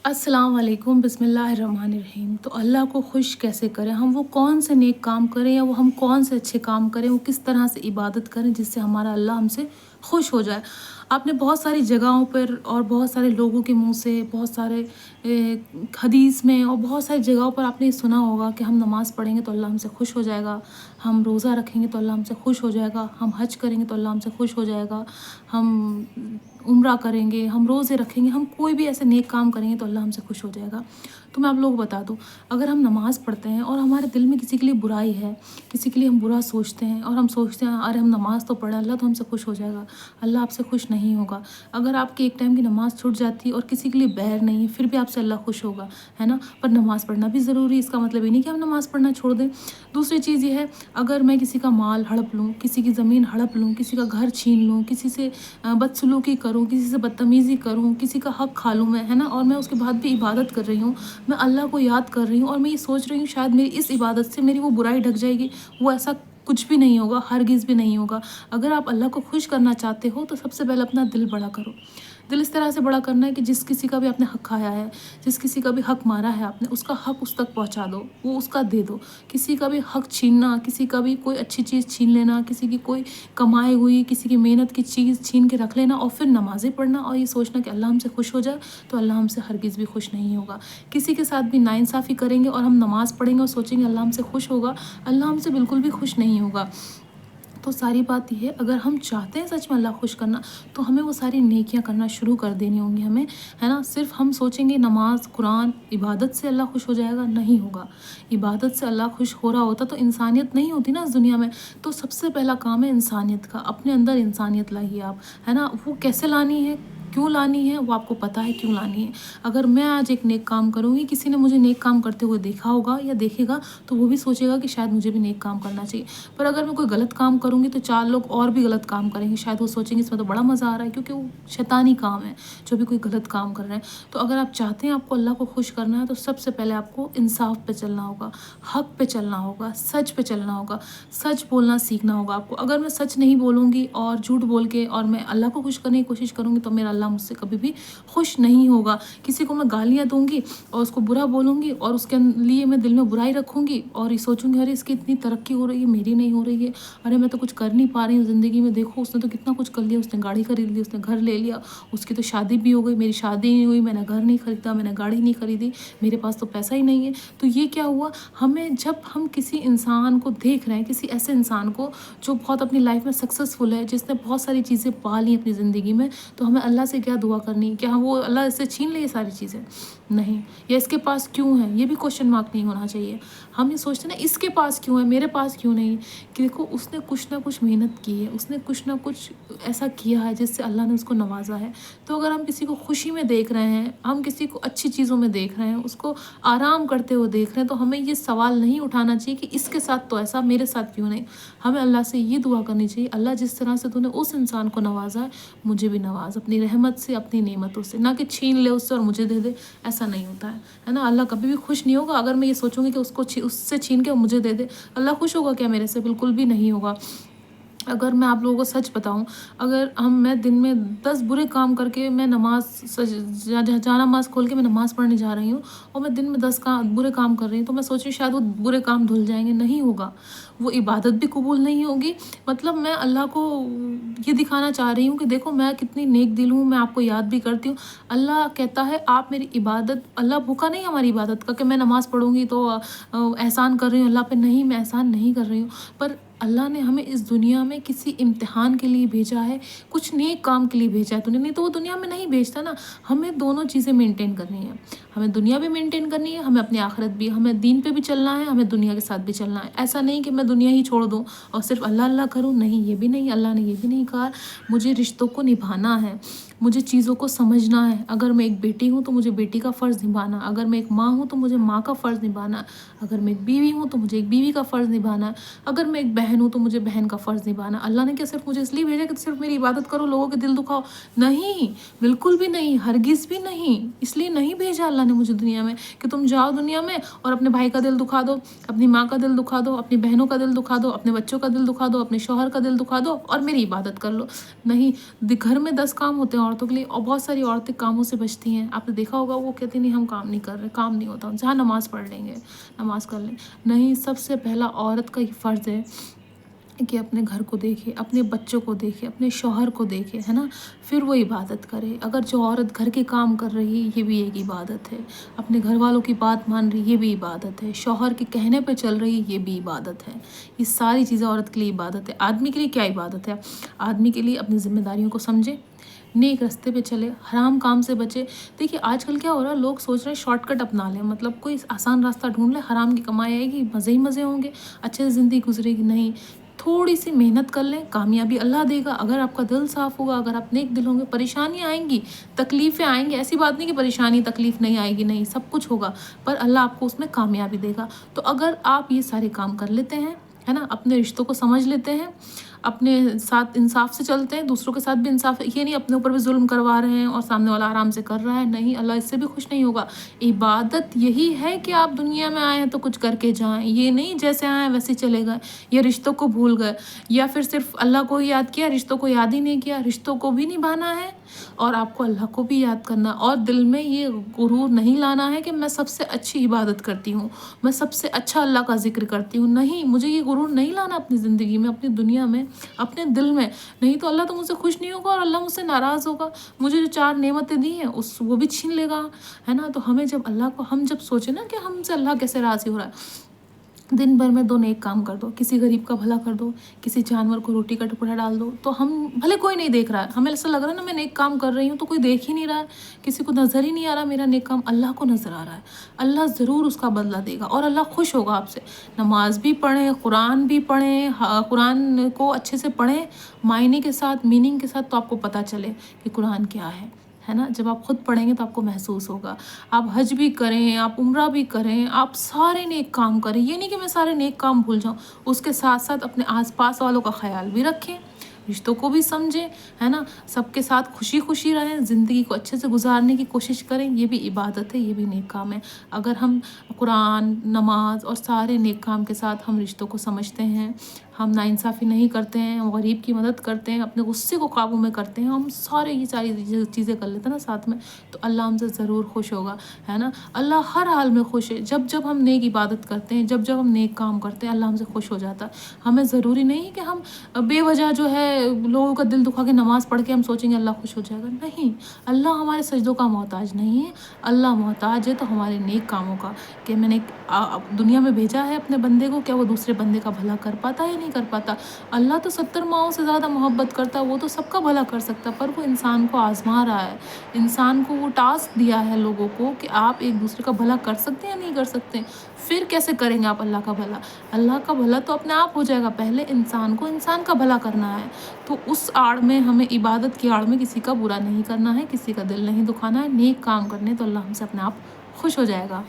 अस्सलाम वालेकुम बिस्मिल्लाहिर्रहमानिर्रहीम। तो अल्लाह को खुश कैसे करें, हम वो कौन से नेक काम करें या वो हम कौन से अच्छे काम करें, वो किस तरह से इबादत करें जिससे हमारा अल्लाह हमसे खुश हो जाए। आपने बहुत सारी जगहों पर और बहुत सारे लोगों के मुंह से बहुत सारे हदीस में और बहुत सारी जगहों पर आपने सुना होगा कि हम नमाज़ पढ़ेंगे तो अल्लाह हमसे खुश हो जाएगा, हम रोज़ा रखेंगे तो अल्लाह हमसे खुश हो जाएगा, हम हज करेंगे तो अल्लाह हमसे खुश हो जाएगा, हम उम्रा करेंगे, हम रोज़े रखेंगे, हम कोई भी ऐसे नेक काम करेंगे तो अल्लाह हमसे खुश हो जाएगा। तो मैं आप लोगों को बता दूँ, अगर हम नमाज़ पढ़ते हैं और हमारे दिल में किसी के लिए बुराई है, किसी के लिए हम बुरा सोचते हैं और हम सोचते हैं अरे हम नमाज़ तो पढ़े, अल्लाह तो हमसे खुश हो जाएगा, अल्लाह आपसे खुश नहीं होगा। अगर आपकी एक टाइम की नमाज़ छूट जाती है और किसी के लिए बैर नहीं है फिर भी आपसे अल्लाह खुश होगा, है ना। पर नमाज़ पढ़ना भी ज़रूरी है, इसका मतलब ये नहीं कि हम नमाज़ पढ़ना छोड़ दें। दूसरी चीज़ ये है, अगर मैं किसी का माल हड़प लूँ, किसी की ज़मीन हड़प लूँ, किसी का घर छीन लूँ, किसी से बदसलूकी करूँ, किसी से बदतमीज़ी करूँ, किसी का हक़ खा लूँ मैं, है ना, और मैं उसके बाद भी इबादत कर रही हूँ, मैं अल्लाह को याद कर रही हूँ और मैं ये सोच रही हूँ शायद मेरी इस इबादत से मेरी वो बुराई ढक जाएगी, वो ऐसा कुछ भी नहीं होगा, हरगिज़ भी नहीं होगा। अगर आप अल्लाह को खुश करना चाहते हो तो सबसे पहले अपना दिल बड़ा करो। दिल इस तरह से बड़ा करना है कि जिस किसी का भी आपने हक़ खाया है, जिस किसी का भी हक़ मारा है आपने, उसका हक़ उस तक पहुँचा दो, वो उसका दे दो। किसी का भी हक़ छीनना, किसी का भी कोई अच्छी चीज़ छीन लेना, किसी की कोई कमाई हुई, किसी की मेहनत की चीज़ छीन के रख लेना और फिर नमाज़ें पढ़ना और ये सोचना कि अल्लाह हमसे खुश हो जाए, तो अल्लाह हमसे हरगिज़ भी खुश नहीं होगा। किसी के साथ भी नाइंसाफ़ी करेंगे और हम नमाज़ पढ़ेंगे और सोचेंगे अल्लाह हमसे खुश होगा, अल्लाह हमसे बिल्कुल भी खुश नहीं होगा। तो सारी बात ये है, अगर हम चाहते हैं सच में अल्लाह खुश करना तो हमें वो सारी नेकियां करना शुरू कर देनी होंगी हमें, है ना। सिर्फ हम सोचेंगे नमाज कुरान इबादत से अल्लाह खुश हो जाएगा, नहीं होगा। इबादत से अल्लाह खुश हो रहा होता तो इंसानियत नहीं होती ना इस दुनिया में। तो सबसे पहला काम है इंसानियत का, अपने अंदर इंसानियत लाइए आप, है ना। वो कैसे लानी है, क्यों लानी है, वो आपको पता है क्यों लानी है। अगर मैं आज एक नेक काम करूँगी, किसी ने मुझे नेक काम करते हुए देखा होगा या देखेगा तो वो भी सोचेगा कि शायद मुझे भी नेक काम करना चाहिए। पर अगर मैं कोई गलत काम करूँगी तो 4 लोग और भी गलत काम करेंगे, शायद वो सोचेंगे इसमें तो बड़ा मज़ा आ रहा है, क्योंकि वो शैतानी काम है जो भी कोई गलत काम कर रहे हैं। तो अगर आप चाहते हैं आपको अल्लाह को खुश करना है तो सबसे पहले आपको इंसाफ पे चलना होगा, हक़ पे चलना होगा, सच पे चलना होगा, सच बोलना सीखना होगा आपको। अगर मैं सच नहीं बोलूँगी और झूठ बोल के और मैं अल्लाह को खुश करने की कोशिश करूँगी तो मेरा अल्लाह मुझसे कभी भी खुश नहीं होगा। किसी को मैं गालियाँ दूँगी और उसको बुरा बोलूँगी और उसके लिए मैं दिल में बुराई रखूँगी और ये सोचूँगी अरे इसकी इतनी तरक्की हो रही है, मेरी नहीं हो रही है, अरे मैं तो कुछ कर नहीं पा रही हूँ ज़िंदगी में, देखो उसने तो कितना कुछ कर लिया, उसने गाड़ी खरीद ली, उसने घर ले लिया, उसकी तो शादी भी हो गई, मेरी शादी नहीं हुई, मैंने घर नहीं खरीदा, मैंने गाड़ी नहीं खरीदी, मेरे पास तो पैसा ही नहीं है। तो ये क्या हुआ, हमें जब हम किसी इंसान को देख रहे हैं, किसी ऐसे इंसान को जो बहुत अपनी लाइफ में सक्सेसफुल है, जिसने बहुत सारी चीज़ें पा ली अपनी ज़िंदगी में, तो हमें अल्लाह से क्या दुआ करनी है, क्या वो अल्लाह इससे छीन ले ये सारी चीज़ें, नहीं, या इसके पास क्यों है, ये भी क्वेश्चन मार्क नहीं होना चाहिए। हम ये सोचते ना इसके पास क्यों है, मेरे पास क्यों नहीं, कि देखो उसने कुछ ना कुछ मेहनत की है, उसने कुछ ना कुछ ऐसा किया है जिससे अल्लाह ने उसको नवाजा है। तो अगर हम किसी को खुशी में देख रहे हैं, हम किसी को अच्छी चीज़ों में देख रहे हैं, उसको आराम करते हुए देख रहे हैं, तो हमें ये सवाल नहीं उठाना चाहिए कि इसके साथ तो ऐसा, मेरे साथ क्यों नहीं। हमें अल्लाह से ये दुआ करनी चाहिए, अल्लाह जिस तरह से तूने उस इंसान को नवाजा है मुझे भी नवाज अपनी रहमत से, अपनी नेमतों से, ना कि छीन ले उससे और मुझे दे दे, ऐसा नहीं होता है ना। अल्लाह कभी भी खुश नहीं होगा अगर मैं ये सोचूंगी कि उसको उससे छीन के मुझे दे दे। अल्लाह खुश होगा क्या मेरे से, बिल्कुल भी नहीं होगा। अगर मैं आप लोगों को सच बताऊं, अगर मैं दिन में 10 बुरे काम करके मैं जहाँ नमाज़ खोल के मैं नमाज़ पढ़ने जा रही हूँ और मैं दिन में 10 बुरे काम कर रही हूँ, तो मैं सोच रही हूँ शायद वो बुरे काम धुल जाएंगे, नहीं होगा। वो इबादत भी कबूल नहीं होगी। मतलब मैं अल्लाह को ये दिखाना चाह रही हूँ कि देखो मैं कितनी नेक दिल हूँ, मैं आपको याद भी करती हूँ। अल्लाह कहता है आप मेरी इबादत, अल्लाह भूखा नहीं हमारी इबादत का कि मैं नमाज़ पढ़ूँगी तो एहसान कर रही हूँ अल्लाह पे, नहीं, मैं एहसान नहीं कर रही हूँ। पर अल्लाह ने हमें इस दुनिया में किसी इम्तिहान के लिए भेजा है, कुछ नेक काम के लिए भेजा है तूने, नहीं तो वो दुनिया में नहीं भेजता ना। हमें दोनों चीज़ें मेंटेन करनी है, हमें दुनिया भी मेंटेन करनी है, हमें अपनी आखिरत भी, हमें दीन पे भी चलना है, हमें दुनिया के साथ भी चलना है। ऐसा नहीं कि मैं दुनिया ही छोड़ दूँ और सिर्फ अल्लाह अल्लाह करूँ, नहीं, ये भी नहीं, अल्लाह ने ये भी नहीं कहा। मुझे रिश्तों को निभाना है, मुझे चीज़ों को समझना है। अगर मैं एक बेटी हूँ तो मुझे बेटी का फ़र्ज़ निभाना, अगर मैं एक माँ हूँ तो मुझे माँ का फ़र्ज़ निभाना, अगर मैं एक बीवी हूँ तो मुझे एक बीवी का फ़र्ज़ निभाना, अगर मैं एक बहन हूँ तो मुझे बहन का फ़र्ज़ निभाना। अल्लाह ने क्या सिर्फ मुझे इसलिए भेजा कि सिर्फ मेरी इबादत करो, लोगों के दिल दुखाओ, नहीं, बिल्कुल भी नहीं, हरगिज़ भी नहीं। इसलिए नहीं भेजा अल्लाह ने मुझे दुनिया में कि तुम जाओ दुनिया में और अपने भाई का दिल दुखा दो, अपनी माँ का दिल दुखा दो, अपनी बहनों का दिल दुखा दो, अपने बच्चों का दिल दुखा दो, अपने शौहर का दिल दुखा दो और मेरी इबादत कर लो। नहीं, घर में 10 काम होते हैं औरतों के लिए, और बहुत सारी औरतें कामों से बचती हैं। आपने देखा होगा वो कहती नहीं हम काम नहीं कर रहे, काम नहीं होता उनसे, हाँ नमाज़ पढ़ लेंगे, नमाज़ कर लें। नहीं, सबसे पहला औरत का ही फ़र्ज़ है कि अपने घर को देखे, अपने बच्चों को देखे, अपने शौहर को देखे, है ना, फिर वो इबादत करे। अगर जो औरत घर के काम कर रही है ये भी एक इबादत है, अपने घर वालों की बात मान रही ये भी इबादत है, शौहर के कहने पे चल रही ये भी इबादत है। ये सारी चीज़ें औरत के लिए इबादत है। आदमी के लिए क्या इबादत है? आदमी के लिए अपनी ज़िम्मेदारियों को समझे, नेक रास्ते पे चले, हराम काम से बचे। देखिए आजकल क्या हो रहा है, लोग सोच रहे हैं शॉर्टकट अपना लें, मतलब कोई आसान रास्ता ढूंढ ले, हराम की कमाई आएगी, मज़े ही मज़े होंगे, अच्छे से ज़िंदगी गुजरेगी। नहीं, थोड़ी सी मेहनत कर लें, कामयाबी अल्लाह देगा। अगर आपका दिल साफ़ होगा, अगर आप नेक दिल होंगे, परेशानियाँ आएंगी, तकलीफ़ें आएंगी, ऐसी बात नहीं कि परेशानी तकलीफ़ नहीं आएगी, नहीं, सब कुछ होगा, पर अल्लाह आपको उसमें कामयाबी देगा। तो अगर आप ये सारे काम कर लेते हैं, है ना, अपने रिश्तों को समझ लेते हैं, अपने साथ इंसाफ से चलते हैं, दूसरों के साथ भी इंसाफ, ये नहीं अपने ऊपर भी जुल्म करवा रहे हैं और सामने वाला आराम से कर रहा है, नहीं, अल्लाह इससे भी खुश नहीं होगा। इबादत यही है कि आप दुनिया में आए हैं तो कुछ करके जाएं, ये नहीं जैसे आए वैसे चले गए, या रिश्तों को भूल गए, या फिर सिर्फ अल्लाह को ही याद किया, रिश्तों को याद ही नहीं किया। रिश्तों को भी निभाना है और आपको अल्लाह को भी याद करना, और दिल में ये गुरूर नहीं लाना है कि मैं सबसे अच्छी इबादत करती हूँ, मैं सबसे अच्छा अल्लाह का जिक्र करती हूँ। नहीं, मुझे ये गुरूर नहीं लाना अपनी ज़िंदगी में, अपनी दुनिया में, अपने दिल में। नहीं तो अल्लाह तो मुझसे खुश नहीं होगा और अल्लाह मुझसे नाराज़ होगा, मुझे जो 4 नेमतें दी हैं उस वो भी छीन लेगा, है ना। तो हमें जब अल्लाह को, हम जब सोचें ना कि हमसे अल्लाह कैसे राज़ी हो रहा है, दिन भर में 2 नेक काम कर दो, किसी गरीब का भला कर दो, किसी जानवर को रोटी का टुकड़ा डाल दो, तो हम भले कोई नहीं देख रहा है, हमें ऐसा लग रहा है ना मैं नेक काम कर रही हूँ तो कोई देख ही नहीं रहा है, किसी को नज़र ही नहीं आ रहा मेरा नेक काम, अल्लाह को नज़र आ रहा है, अल्लाह ज़रूर उसका बदला देगा और अल्लाह खुश होगा आपसे। नमाज भी पढ़ें, कुरान भी पढ़ें, कुरान को अच्छे से पढ़ें, मायने के साथ, मीनिंग के साथ, तो आपको पता चले कि कुरान क्या है ना। जब आप खुद पढ़ेंगे तो आपको महसूस होगा। आप हज भी करें, आप उम्रा भी करें, आप सारे नेक काम करें, ये नहीं कि मैं सारे नेक काम भूल जाऊँ, उसके साथ साथ अपने आसपास वालों का ख्याल भी रखें, रिश्तों को भी समझें, है ना, सबके साथ खुशी खुशी रहें, ज़िंदगी को अच्छे से गुजारने की कोशिश करें। ये भी इबादत है, ये भी नेक काम है। अगर हम कुरान, नमाज और सारे नेक काम के साथ हम रिश्तों को समझते हैं, हम नाइंसाफ़ी नहीं करते हैं, हम गरीब की मदद करते हैं, अपने गुस्से को काबू में करते हैं, हम सारे ये सारी चीज़ें कर लेते हैं ना साथ में, तो अल्लाह हमसे ज़रूर खुश होगा, है ना। अल्लाह हर हाल में खुश है। जब जब हम नेक इबादत करते हैं, जब जब हम नेक काम करते हैं, अल्लाह हमसे खुश हो जाता है। हमें ज़रूरी नहीं कि हम बेवजह जो है लोगों का दिल दुखा के नमाज़ पढ़ के हम सोचेंगे अल्लाह खुश हो जाएगा। नहीं, अल्लाह हमारे सजदों का मोहताज नहीं है, अल्लाह मोहताज है तो हमारे नेक कामों का, कि मैंने दुनिया में भेजा है अपने बंदे को, क्या वो दूसरे बंदे का भला कर पाता है? नहीं कर पाता। अल्लाह तो 70 माओं से ज़्यादा मोहब्बत करता है, वो तो सबका भला कर सकता, पर वो इंसान को आजमा रहा है, इंसान को वो टास्क दिया है लोगों को कि आप एक दूसरे का भला कर सकते हैं या नहीं कर सकते। फिर कैसे करेंगे आप अल्लाह का भला? अल्लाह का भला तो अपने आप हो जाएगा, पहले इंसान को इंसान का भला करना है। तो उस आड़ में, हमें इबादत की आड़ में किसी का बुरा नहीं करना है, किसी का दिल नहीं दुखाना है, नेक काम करने तो अल्लाह हमसे अपने आप खुश हो जाएगा।